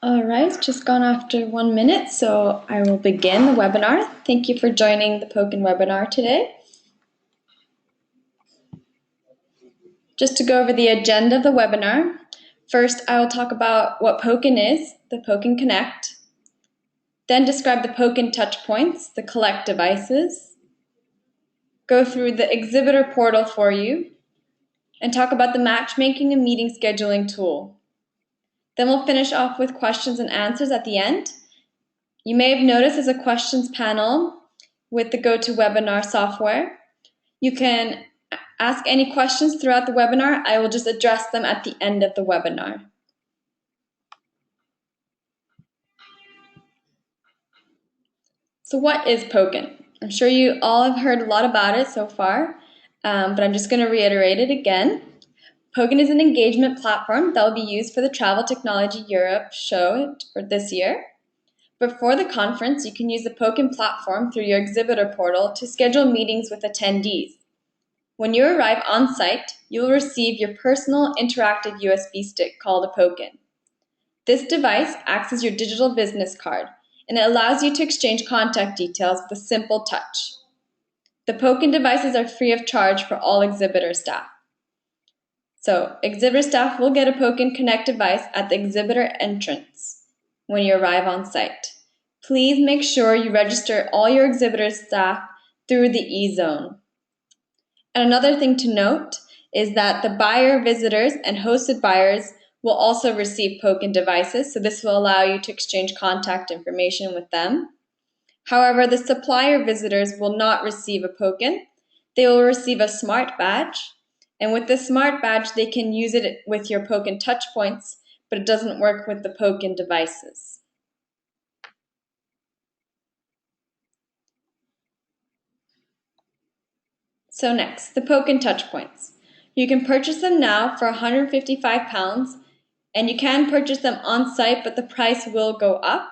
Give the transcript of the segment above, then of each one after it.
All right, just gone after 1 minute, so I will begin the webinar. Thank you for joining the Poken webinar today. Just to go over the agenda of the webinar, first I will talk about what Poken is, the Poken Connect, then describe the Poken touchpoints, the collect devices, go through the Exhibitor portal for you, and talk about the matchmaking and meeting scheduling tool. Then we'll finish off with questions and answers at the end. You may have noticed there's a questions panel with the GoToWebinar software. You can ask any questions throughout the webinar. I will just address them at the end of the webinar. So what is Poken? I'm sure you all have heard a lot about it so far, but I'm just going to reiterate it again. Poken is an engagement platform that will be used for the Travel Technology Europe show for this year. Before the conference, you can use the Poken platform through your Exhibitor portal to schedule meetings with attendees. When you arrive on site, you will receive your personal interactive USB stick called a Poken. This device acts as your digital business card, and it allows you to exchange contact details with a simple touch. The Poken devices are free of charge for all Exhibitor staff. So, Exhibitor staff will get a Poken Connect device at the Exhibitor entrance when you arrive on site. Please make sure you register all your Exhibitor staff through the eZone. And another thing to note is that the buyer visitors and hosted buyers will also receive Poken devices, so this will allow you to exchange contact information with them. However, the supplier visitors will not receive a Poken. They will receive a smart badge, and with the smart badge, they can use it with your Poken touchpoints, but it doesn't work with the Poken devices. So next, the Poken touchpoints. You can purchase them now for £155, and you can purchase them on site, but the price will go up.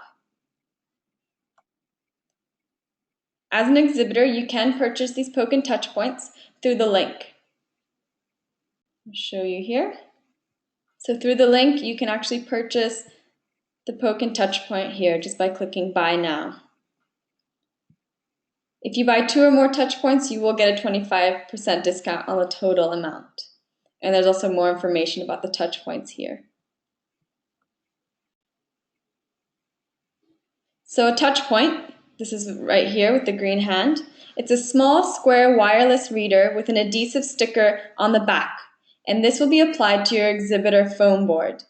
As an exhibitor, you can purchase these Poken touchpoints through the link. I'll show you here. So through the link, you can actually purchase the Poken touchpoint here just by clicking Buy Now. If you buy 2 or more touchpoints, you will get a 25% discount on the total amount. And there's also more information about the touchpoints here. So a touchpoint, this is right here with the green hand. It's a small square wireless reader with an adhesive sticker on the back, and this will be applied to your Exhibitor foam board.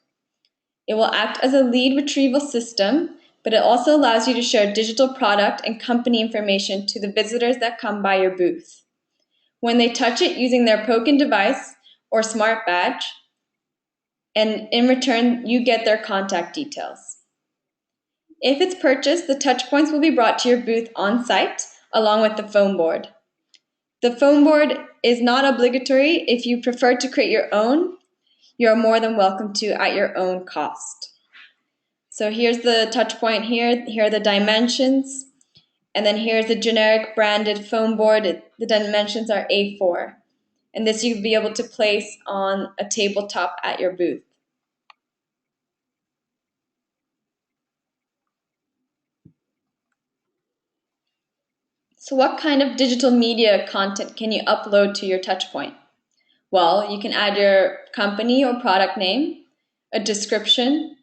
It will act as a lead retrieval system, but it also allows you to share digital product and company information to the visitors that come by your booth. When they touch it using their Poken device or smart badge, and in return, you get their contact details. If it's purchased, the touchpoints will be brought to your booth on site along with the foam board. The foam board is not obligatory. If you prefer to create your own, you're more than welcome to at your own cost. So here's the touchpoint here. Here are the dimensions. And then here's the generic branded foam board. The dimensions are A4. And this you'll be able to place on a tabletop at your booth. So what kind of digital media content can you upload to your touchpoint? Well, you can add your company or product name, a description,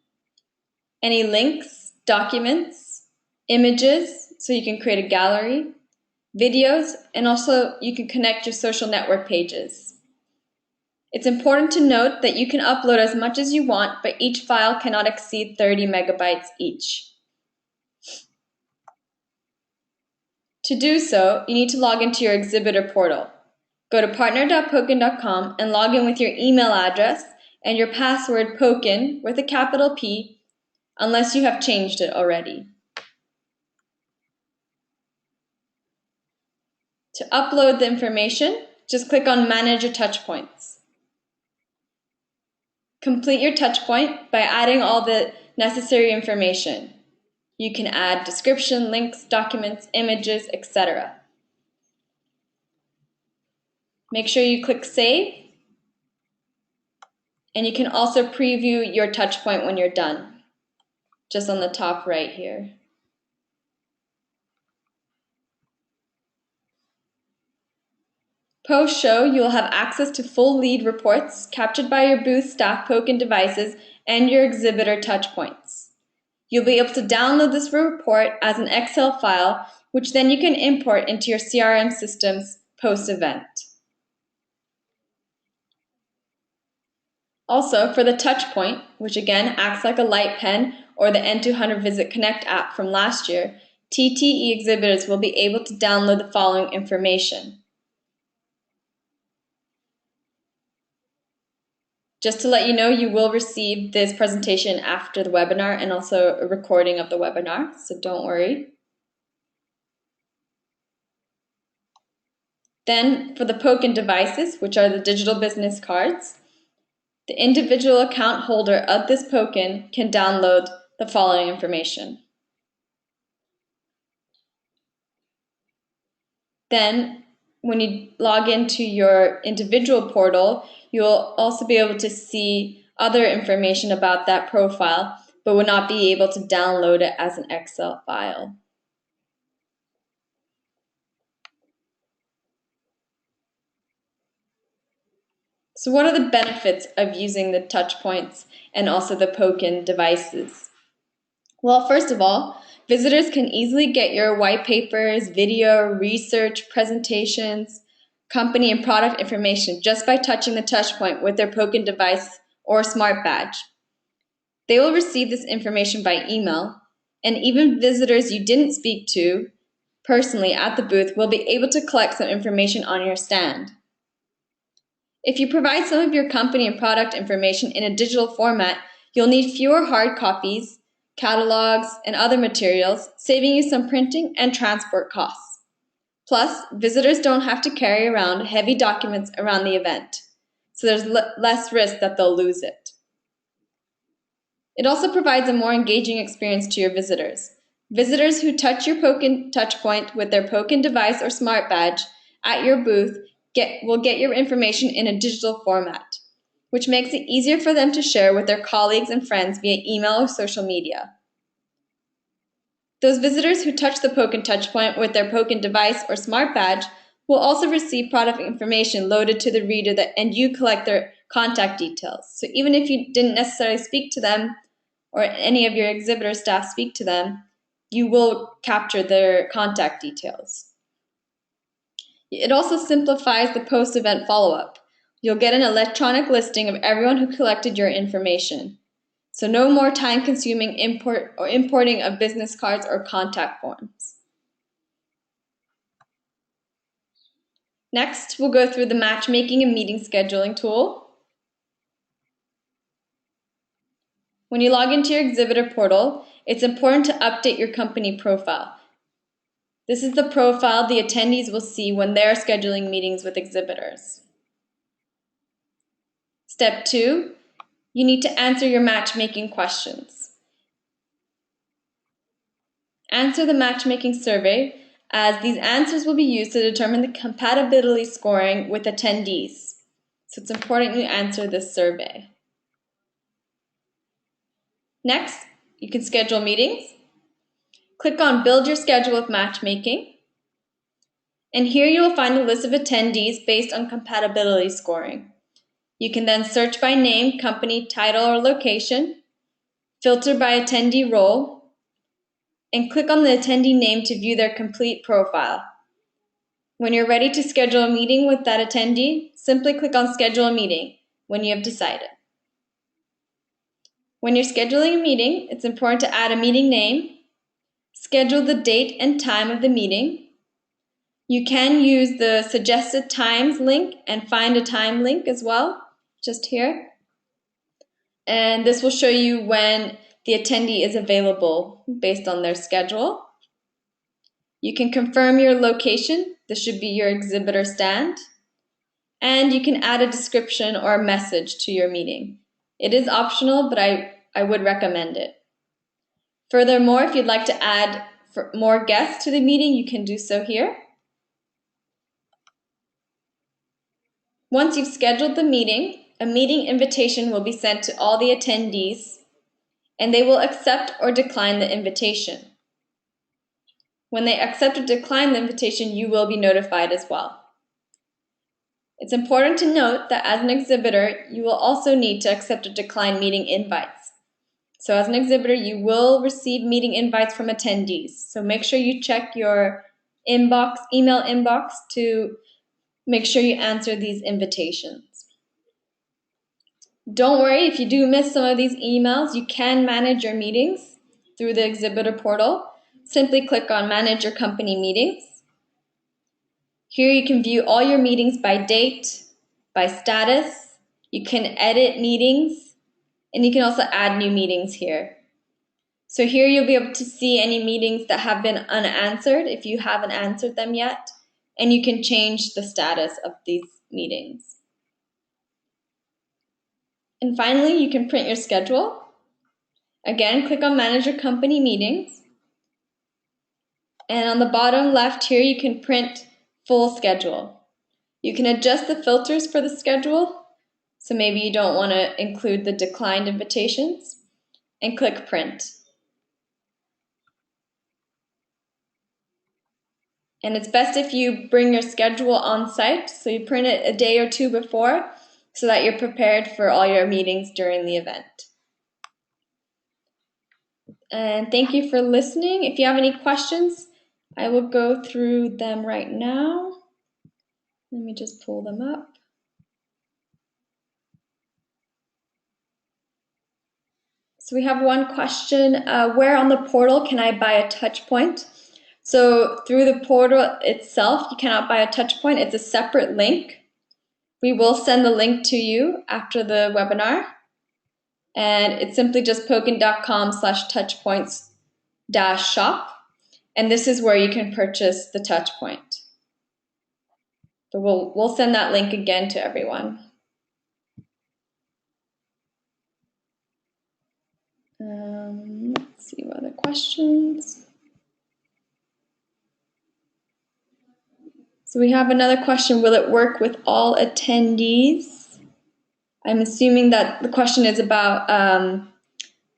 any links, documents, images, so you can create a gallery, videos, and also you can connect your social network pages. It's important to note that you can upload as much as you want, but each file cannot exceed 30 megabytes each. To do so, you need to log into your Exhibitor portal. Go to partner.poken.com and log in with your email address and your password Poken with a capital P, unless you have changed it already. To upload the information, just click on Manage Your Touchpoints. Complete your touchpoint by adding all the necessary information. You can add description, links, documents, images, etc. Make sure you click Save, and you can also preview your touchpoint when you're done. just on the top right here. Post-show, you will have access to full lead reports captured by your booth staff Poken devices and your exhibitor touchpoints. You'll be able to download this report as an Excel file, which then you can import into your CRM systems post-event. Also, for the touchpoint, which again acts like a light pen or the N200 Visit Connect app from last year, TTE exhibitors will be able to download the following information. Just to let you know, you will receive this presentation after the webinar and also a recording of the webinar, so don't worry. Then for the Poken devices, which are the digital business cards, the individual account holder of this Poken can download the following information. Then when you log into your individual portal, you'll also be able to see other information about that profile, but will not be able to download it as an Excel file. So what are the benefits of using the touchpoints and also the Poken devices? Well, first of all, visitors can easily get your white papers, video, research, presentations, company and product information just by touching the touchpoint with their Poken device or smart badge. They will receive this information by email, and even visitors you didn't speak to personally at the booth will be able to collect some information on your stand. If you provide some of your company and product information in a digital format, you'll need fewer hard copies, catalogs, and other materials, saving you some printing and transport costs. Plus, visitors don't have to carry around heavy documents around the event, so there's less risk that they'll lose it. It also provides a more engaging experience to your visitors. Visitors who touch your Poken touchpoint with their Poken device or smart badge at your booth will get your information in a digital format, which makes it easier for them to share with their colleagues and friends via email or social media. Those visitors who touch the Poken touchpoint with their Poken device or smart badge will also receive product information loaded to the reader and you collect their contact details. So even if you didn't necessarily speak to them or any of your exhibitor staff speak to them, you will capture their contact details. It also simplifies the post-event follow-up. You'll get an electronic listing of everyone who collected your information. So no more time-consuming importing of business cards or contact forms. Next, we'll go through the matchmaking and meeting scheduling tool. When you log into your exhibitor portal, it's important to update your company profile. This is the profile the attendees will see when they're scheduling meetings with exhibitors. Step 2, you need to answer your matchmaking questions. Answer the matchmaking survey, as these answers will be used to determine the compatibility scoring with attendees. So it's important you answer this survey. Next, you can schedule meetings. Click on Build Your Schedule with Matchmaking. And here you will find a list of attendees based on compatibility scoring. You can then search by name, company, title, or location, filter by attendee role, and click on the attendee name to view their complete profile. When you're ready to schedule a meeting with that attendee, simply click on Schedule a Meeting when you have decided. When you're scheduling a meeting, it's important to add a meeting name, schedule the date and time of the meeting. You can use the Suggested Times link and Find a Time link as well, just here. And this will show you when the attendee is available based on their schedule. You can confirm your location. This should be your exhibitor stand. And you can add a description or a message to your meeting. It is optional, but I would recommend it. Furthermore, if you'd like to add more guests to the meeting, you can do so here. Once you've scheduled the meeting, a meeting invitation will be sent to all the attendees, and they will accept or decline the invitation. When they accept or decline the invitation, you will be notified as well. It's important to note that as an exhibitor, you will also need to accept or decline meeting invites. So as an exhibitor, you will receive meeting invites from attendees. So make sure you check your email inbox to make sure you answer these invitations. Don't worry, if you do miss some of these emails, you can manage your meetings through the exhibitor portal. Simply click on Manage Your Company Meetings. Here you can view all your meetings by date, by status. You can edit meetings, and you can also add new meetings here. So here you'll be able to see any meetings that have been unanswered if you haven't answered them yet, and you can change the status of these meetings. And finally, you can print your schedule. Again, click on Manage Your Company Meetings. And on the bottom left here, you can print full schedule. You can adjust the filters for the schedule. So maybe you don't want to include the declined invitations, and click Print. And it's best if you bring your schedule on site, so you print it a day or two before so that you're prepared for all your meetings during the event. And thank you for listening. If you have any questions, I will go through them right now. Let me just pull them up. So we have one question, where on the portal can I buy a touch point? So through the portal itself, you cannot buy a touch point. It's a separate link. We will send the link to you after the webinar. And it's simply just poken.com/touchpoints-shop. And this is where you can purchase the touch point. But we'll send that link again to everyone. Let's see what other questions. So we have another question, will it work with all attendees? I'm assuming that the question is about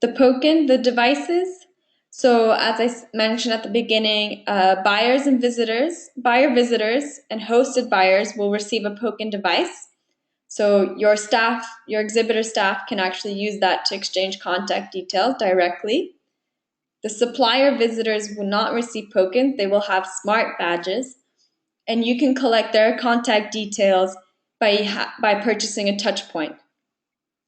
the Poken, the devices. So as I mentioned at the beginning, buyer visitors, and hosted buyers will receive a Poken device. So your staff, your exhibitor staff can actually use that to exchange contact details directly. The supplier visitors will not receive Poken, they will have smart badges, and you can collect their contact details by purchasing a touch point,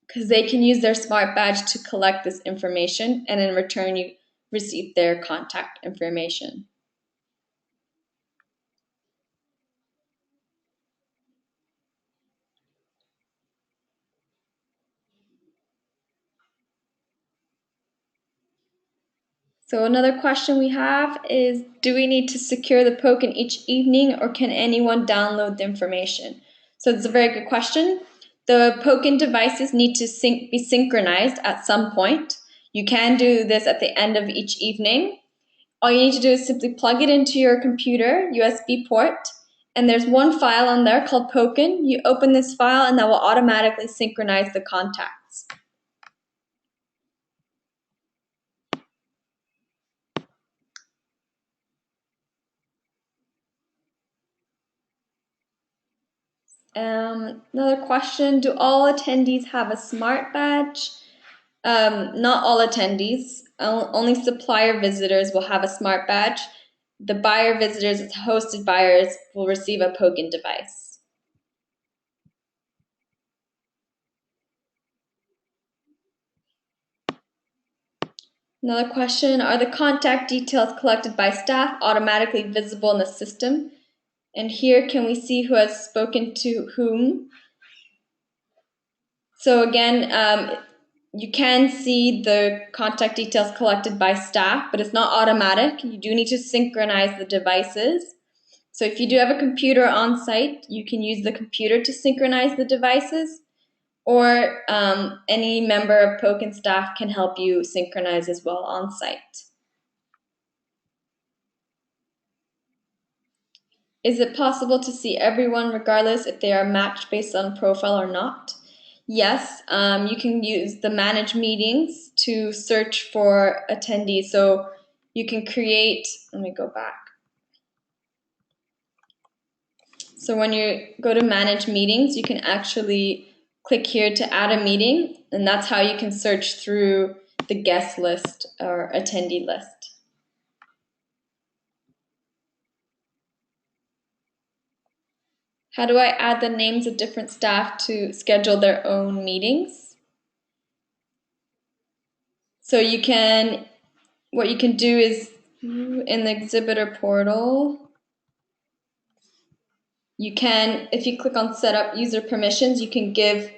because they can use their smart badge to collect this information, and in return you receive their contact information. So another question we have is, do we need to secure the Poken each evening, or can anyone download the information? So it's a very good question. The Poken devices need to be synchronized at some point. You can do this at the end of each evening. All you need to do is simply plug it into your computer, USB port, and there's one file on there called Poken. You open this file and that will automatically synchronize the contacts. Another question, do all attendees have a smart badge? Not all attendees, only supplier visitors will have a smart badge. The buyer visitors, hosted buyers, will receive a Poken device. Another question, are the contact details collected by staff automatically visible in the system? And here can we see who has spoken to whom? So again, you can see the contact details collected by staff, but it's not automatic. You do need to synchronize the devices. So if you do have a computer on site, you can use the computer to synchronize the devices, or any member of Poken staff can help you synchronize as well on site. Is it possible to see everyone regardless if they are matched based on profile or not? Yes, you can use the manage meetings to search for attendees. So you can create, let me go back. So when you go to manage meetings, you can actually click here to add a meeting, and that's how you can search through the guest list or attendee list. How do I add the names of different staff to schedule their own meetings? So you can, what you can do is in the exhibitor portal, you can, if you click on set up user permissions, you can give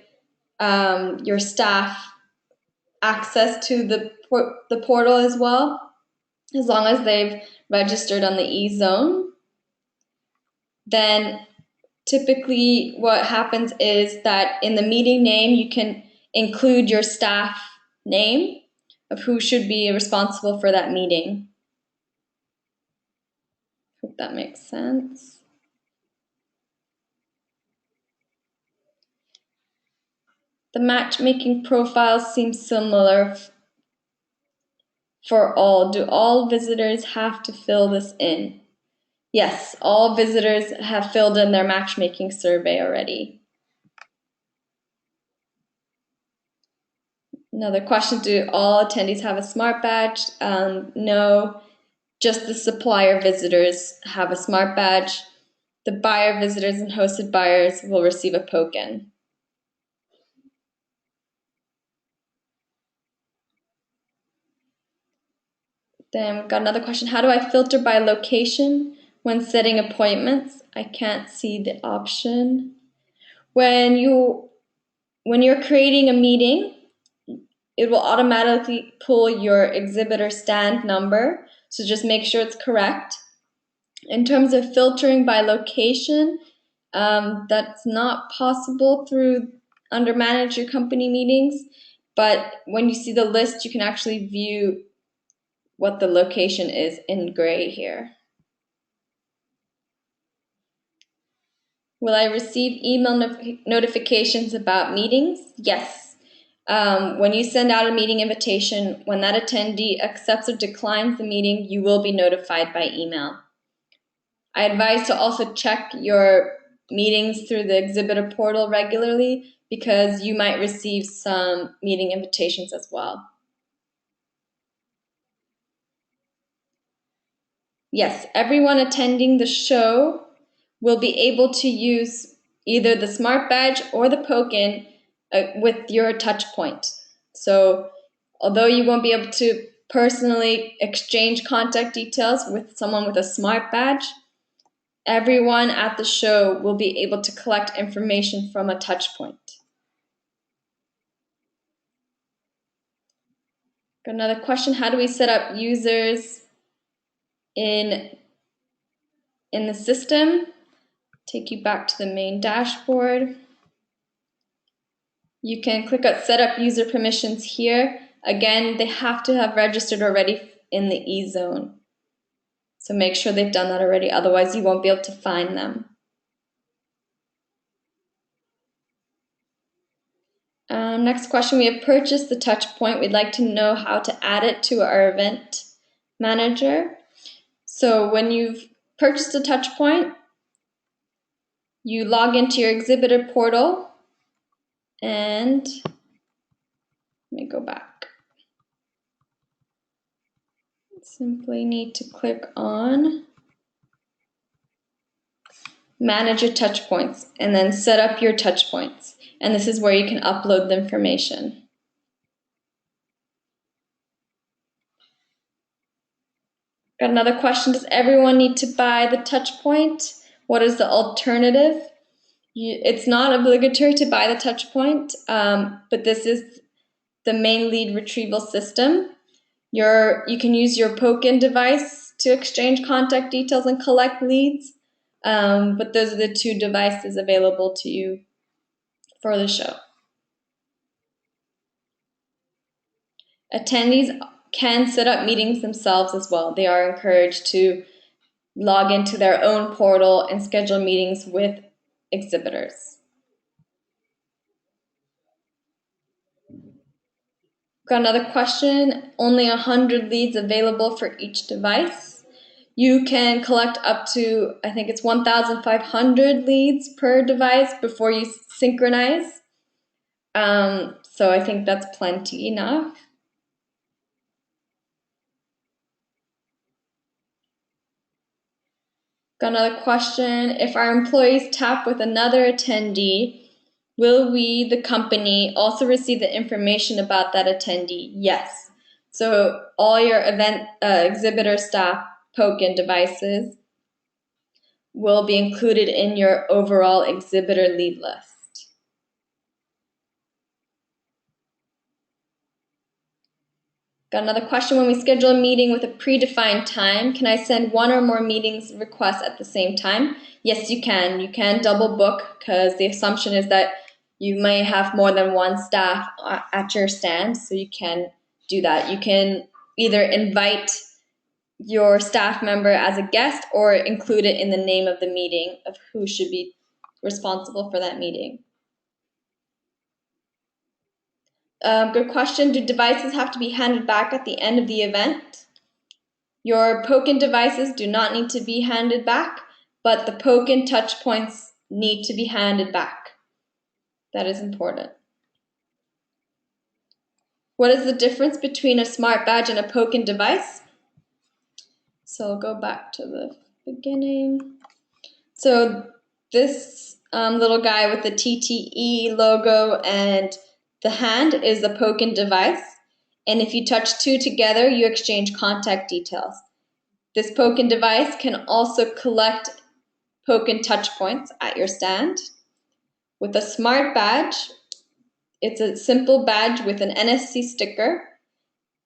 your staff access to the portal as well, as long as they've registered on the eZone. Then typically what happens is that in the meeting name, you can include your staff name of who should be responsible for that meeting. Hope that makes sense. The matchmaking profiles seem similar for all. Do all visitors have to fill this in? Yes, all visitors have filled in their matchmaking survey already. Another question, do all attendees have a smart badge? No, just the supplier visitors have a smart badge. The buyer visitors and hosted buyers will receive a Poken. Then we've got another question. How do I filter by location when setting appointments? I can't see the option. When you're creating a meeting, it will automatically pull your exhibitor stand number. So just make sure it's correct. In terms of filtering by location, that's not possible through under manage your company meetings. But when you see the list, you can actually view what the location is in gray here. Will I receive email notifications about meetings? Yes. When you send out a meeting invitation, when that attendee accepts or declines the meeting, you will be notified by email. I advise to also check your meetings through the exhibitor portal regularly because you might receive some meeting invitations as well. Yes, everyone attending the show will be able to use either the smart badge or the Poken with your touch point. So although you won't be able to personally exchange contact details with someone with a smart badge, everyone at the show will be able to collect information from a touch point. Got another question. How do we set up users in the system? Take you back to the main dashboard. You can click on set up user permissions here. Again, they have to have registered already in the eZone. So make sure they've done that already, otherwise you won't be able to find them. Next question, we have purchased the touch point. We'd like to know how to add it to our event manager. So when you've purchased a touch point, you log into your exhibitor portal and let me go back. Simply need to click on manage your touch points and then set up your touch points. And this is where you can upload the information. Got another question. Does everyone need to buy the touch point? What is the alternative? It's not obligatory to buy the touch point, but this is the main lead retrieval system. You can use your Poken device to exchange contact details and collect leads, but those are the two devices available to you for the show. Attendees can set up meetings themselves as well. They are encouraged to log into their own portal and schedule meetings with exhibitors. Got another question. Only 100 leads available for each device. You can collect up to, I think it's 1,500 leads per device before you synchronize. So I think that's plenty enough. Got another question. If our employees tap with another attendee, will we, the company, also receive the information about that attendee? Yes. So all your event exhibitor staff Poken devices will be included in your overall exhibitor lead list. Got another question. When we schedule a meeting with a predefined time, can I send one or more meetings requests at the same time? Yes, you can. You can double book because the assumption is that you may have more than one staff at your stand, so you can do that. You can either invite your staff member as a guest or include it in the name of the meeting of who should be responsible for that meeting. Good question. Do devices have to be handed back at the end of the event? Your Poken devices do not need to be handed back, but the Poken touch points need to be handed back. That is important. What is the difference between a smart badge and a Poken device? So I'll go back to the beginning. So this little guy with the TTE logo and the hand is the Poken device. And if you touch two together, you exchange contact details. This Poken device can also collect Poken touch points at your stand. With a smart badge, it's a simple badge with an NFC sticker.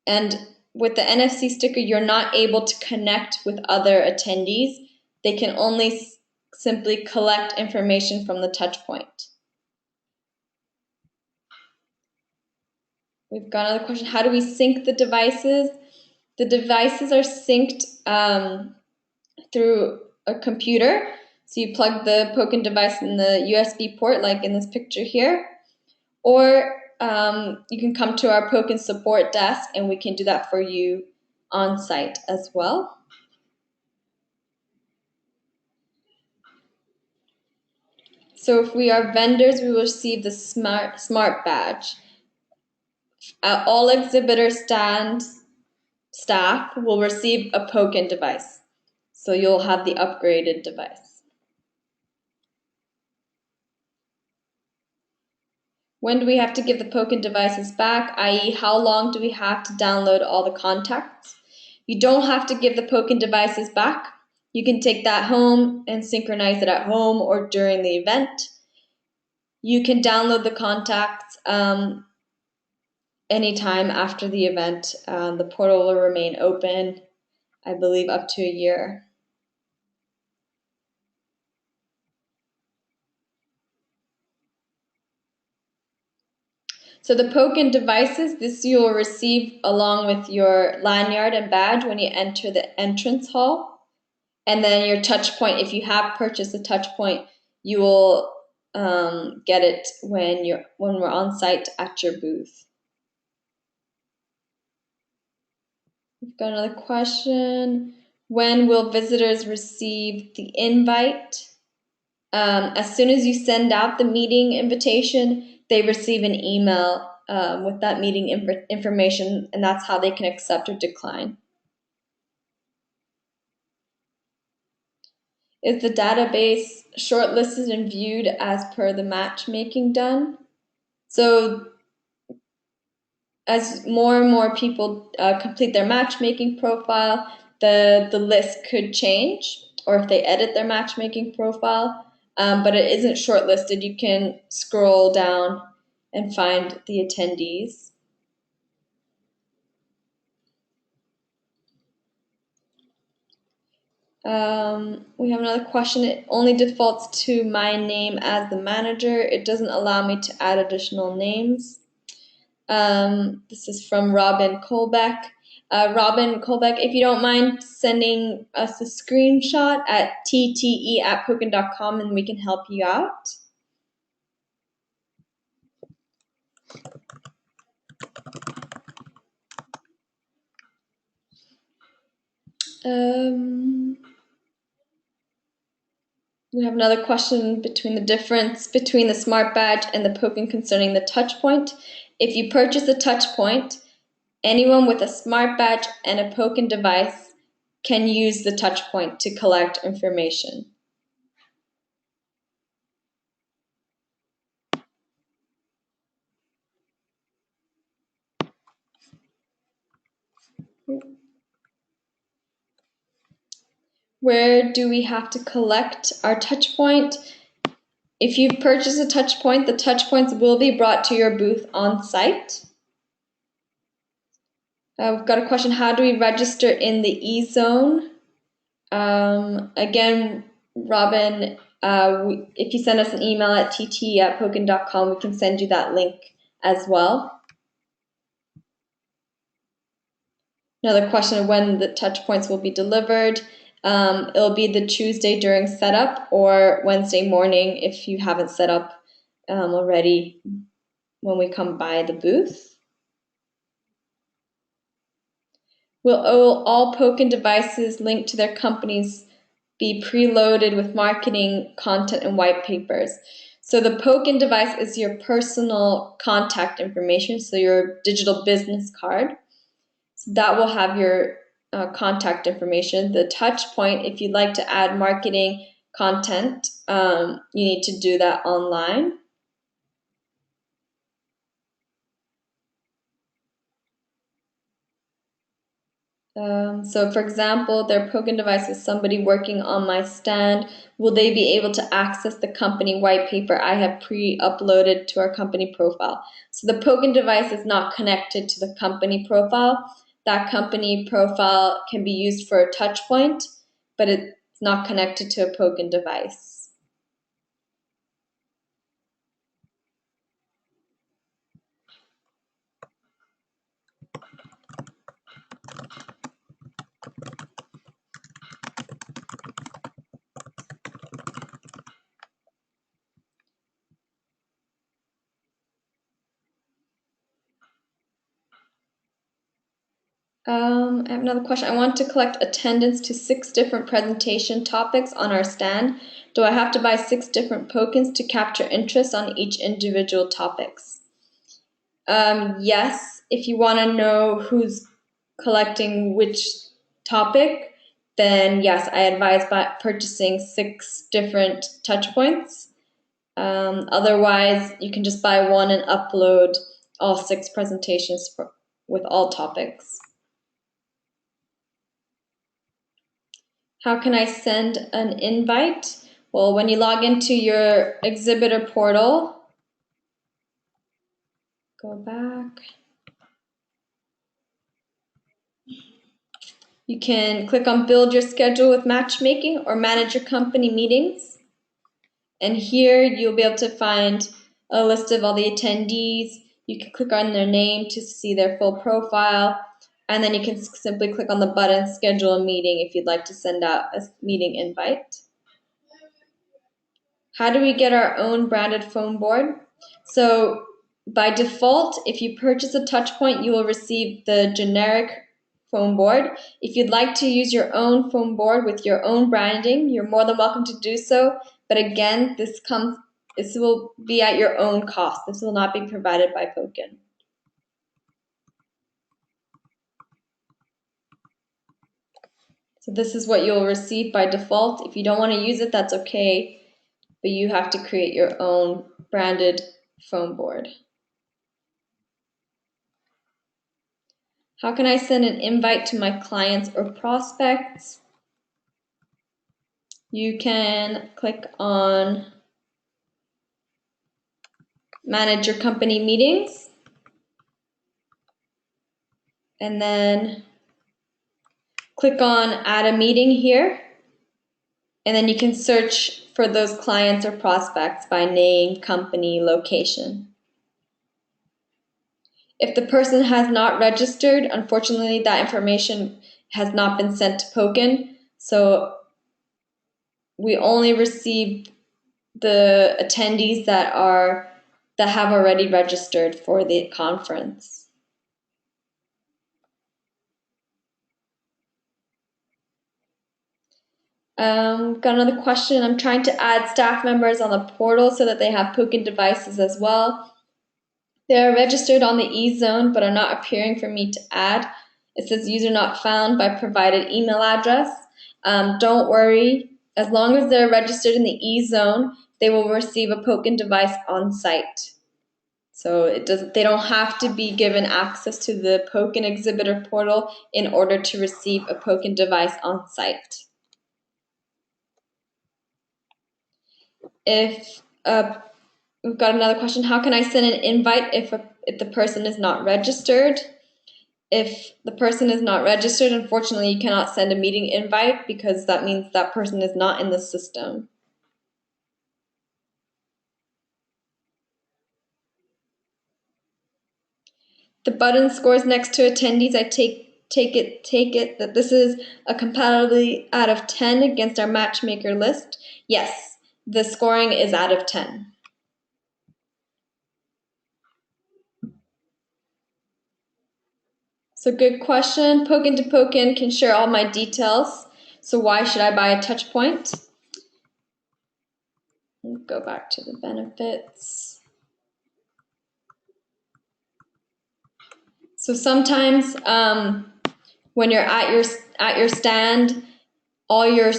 And with the NFC sticker, you're not able to connect with other attendees. They can only simply collect information from the touch point. We've got another question. How do we sync the devices? The devices are synced through a computer. So you plug the Poken device in the USB port, like in this picture here. Or you can come to our Poken support desk and we can do that for you on site as well. So if we are vendors, we will receive the smart badge. All exhibitor stand staff will receive a Poken device. So you'll have the upgraded device. When do we have to give the Poken devices back, i.e. how long do we have to download all the contacts? You don't have to give the Poken devices back. You can take that home and synchronize it at home or during the event. You can download the contacts anytime after the event. The portal will remain open, I believe, up to a year. So the Poken devices, this you will receive along with your lanyard and badge when you enter the entrance hall. And then your touch point, if you have purchased a touch point, you will get it when we're on site at your booth. We've got another question. When will visitors receive the invite? As soon as you send out the meeting invitation, they receive an email with that meeting information, and that's how they can accept or decline. Is the database shortlisted and viewed as per the matchmaking done? So as more and more people complete their matchmaking profile, the list could change, or if they edit their matchmaking profile, but it isn't shortlisted. You can scroll down and find the attendees. We have another question. It only defaults to my name as the manager. It doesn't allow me to add additional names. This is from Robin Colbeck. Robin Colbeck, if you don't mind sending us a screenshot at tte@poken.com and we can help you out. We have another question between the difference between the smart badge and the Poken concerning the touch point. If you purchase a touch point, anyone with a smart badge and a Poken device can use the touch point to collect information. Where do we have to collect our touch point? If you purchase a touch point, the touch points will be brought to your booth on site. We've got a question, how do we register in the E-Zone? Again, Robin, if you send us an email at tte@poken.com, we can send you that link as well. Another question of when the touch points will be delivered. It'll be the Tuesday during setup or Wednesday morning if you haven't set up already when we come by the booth. Will all Poken devices linked to their companies be preloaded with marketing content and white papers? So the Poken device is your personal contact information, so your digital business card. So that will have your contact information. The touch point, if you'd like to add marketing content, you need to do that online. So for example, their Poken device is somebody working on my stand. Will they be able to access the company white paper I have pre-uploaded to our company profile? So the Poken device is not connected to the company profile. That company profile can be used for a touch point, but it's not connected to a Poken device. I have another question. I want to collect attendance to 6 different presentation topics on our stand. Do I have to buy 6 different Pokens to capture interest on each individual topics? Yes, if you want to know who's collecting which topic, then yes, I advise purchasing 6 different touch points. Otherwise, you can just buy one and upload all 6 presentations with all topics. How can I send an invite? Well, when you log into your Exhibitor portal, go back. You can click on Build Your Schedule with Matchmaking or Manage Your Company Meetings. And here you'll be able to find a list of all the attendees. You can click on their name to see their full profile. And then you can simply click on the button Schedule a Meeting if you'd like to send out a meeting invite. How do we get our own branded foam board? So by default, if you purchase a touch point, you will receive the generic foam board. If you'd like to use your own foam board with your own branding, you're more than welcome to do so. But again, this will be at your own cost. This will not be provided by Poken. So this is what you'll receive by default. If you don't want to use it, that's okay, but you have to create your own branded foam board. How can I send an invite to my clients or prospects? You can click on Manage Your Company Meetings, and then click on Add a Meeting here, and then you can search for those clients or prospects by name, company, location. If the person has not registered, unfortunately that information has not been sent to Poken, so we only receive the attendees that have already registered for the conference. Got another question. I'm trying to add staff members on the portal so that they have Poken devices as well. They are registered on the eZone but are not appearing for me to add. It says user not found by provided email address. Don't worry. As long as they're registered in the eZone, they will receive a Poken device on site. So they don't have to be given access to the Poken Exhibitor portal in order to receive a Poken device on site. If we've got another question, how can I send an invite if the person is not registered? If the person is not registered, unfortunately, you cannot send a meeting invite because that means that person is not in the system. The button scores next to attendees, I take it that this is a compatibility out of 10 against our matchmaker list. Yes, the scoring is out of 10. So good question. Poken to Poken can share all my details. So why should I buy a touch point? Let's go back to the benefits. So sometimes when you're at your stand, all your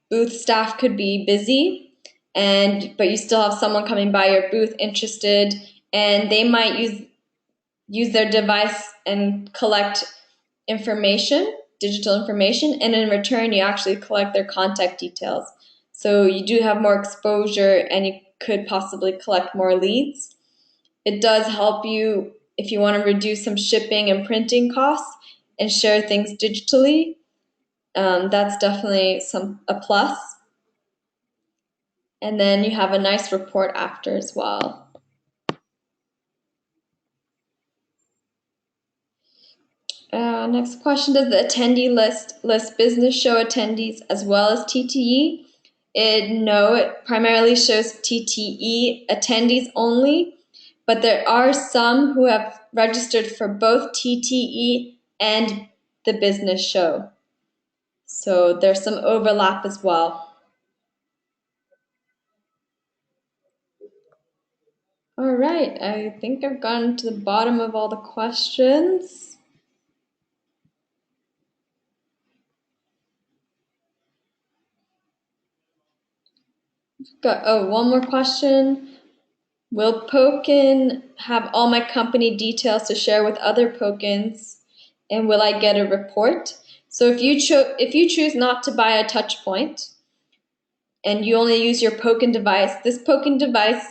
booth staff could be busy, but you still have someone coming by your booth interested, and they might use their device and collect information, digital information, and in return you actually collect their contact details. So you do have more exposure and you could possibly collect more leads. It does help you if you want to reduce some shipping and printing costs and share things digitally. That's definitely a plus. And then you have a nice report after as well. Next question, does the attendee list business show attendees as well as TTE? No, it primarily shows TTE attendees only, but there are some who have registered for both TTE and the business show. So there's some overlap as well. All right, I think I've gotten to the bottom of all the questions. Got one more question. Will Poken have all my company details to share with other Pokens, and will I get a report? So if you choose not to buy a touch point and you only use your Poken device, this Poken device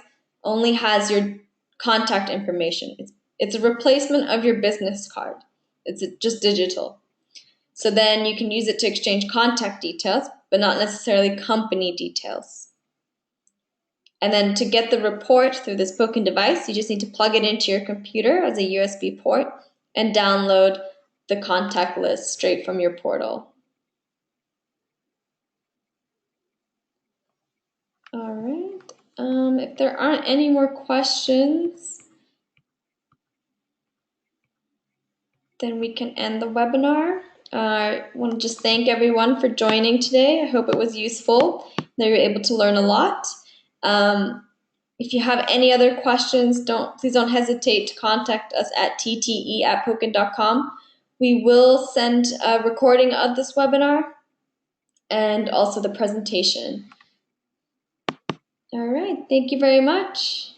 only has your contact information. It's a replacement of your business card. It's just digital. So then you can use it to exchange contact details, but not necessarily company details. And then to get the report through this Poken device, you just need to plug it into your computer as a USB port and download the contact list straight from your portal. All right. If there aren't any more questions, then we can end the webinar. I want to just thank everyone for joining today. I hope it was useful, that you were able to learn a lot. If you have any other questions, please don't hesitate to contact us at tte@poken.com. We will send a recording of this webinar and also the presentation. All right, thank you very much.